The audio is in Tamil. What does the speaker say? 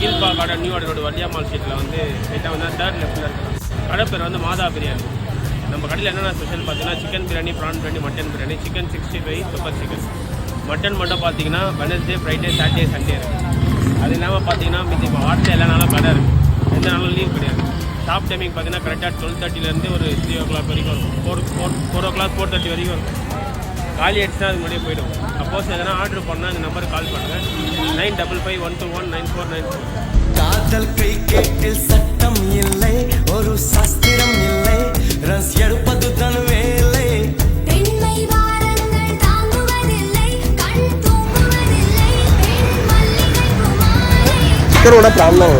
கீழ்பா கடை நியூ ரோடு வள்ளியாம்மாள் ஸ்ட்ரீட்டில் வந்து லைட்டாக வந்து தேர்ட் லெஃப்ட்டில் இருக்குது. கடை பேர் வந்து மாதா பிரியாணி. நம்ம கடையில் என்னென்ன ஸ்பெஷல் பார்த்தீங்கன்னா chicken biryani, prawn biryani, mutton biryani, chicken 65, pepper chicken. Mutton மட்டும் பார்த்தீங்கன்னா வெனஸ்டே, ஃப்ரைடே, சாட்டர்டே, சண்டே இருக்குது. அது இல்லாமல் பார்த்தீங்கன்னா மீதி வாரத்தில் எல்லா நாளும் கடை இருக்குது, எந்த நாளும் லீவ் கிடையாது. ஷாப் டைமிங் பார்த்தீங்கன்னா கரெக்டாக 12:30 ஒரு 3 o'clock வரைக்கும் இருக்கும். 4 o'clock 4:30 வரைக்கும் இருக்கும். காலி ஆகிடுச்சுன்னா அது முன்னாடியே போய்டும். சப்போஸ் எதனா ஆர்டர் பண்ணால் இந்த நம்பருக்கு கால் பண்ணுங்கள். 9551219494. காதல் கை கேட்டில் சட்டம் இல்லை, ஒரு சாஸ்திரம் இல்லை, ரஸ் எடுப்பது தன் வேலை. பெண்மை வாரங்கள் தாங்குவதில்லை, கண் தூங்குவதில்லை, பெண் மல்லிகை குமாரி. சிக்கனோட ப்ராப்ளம்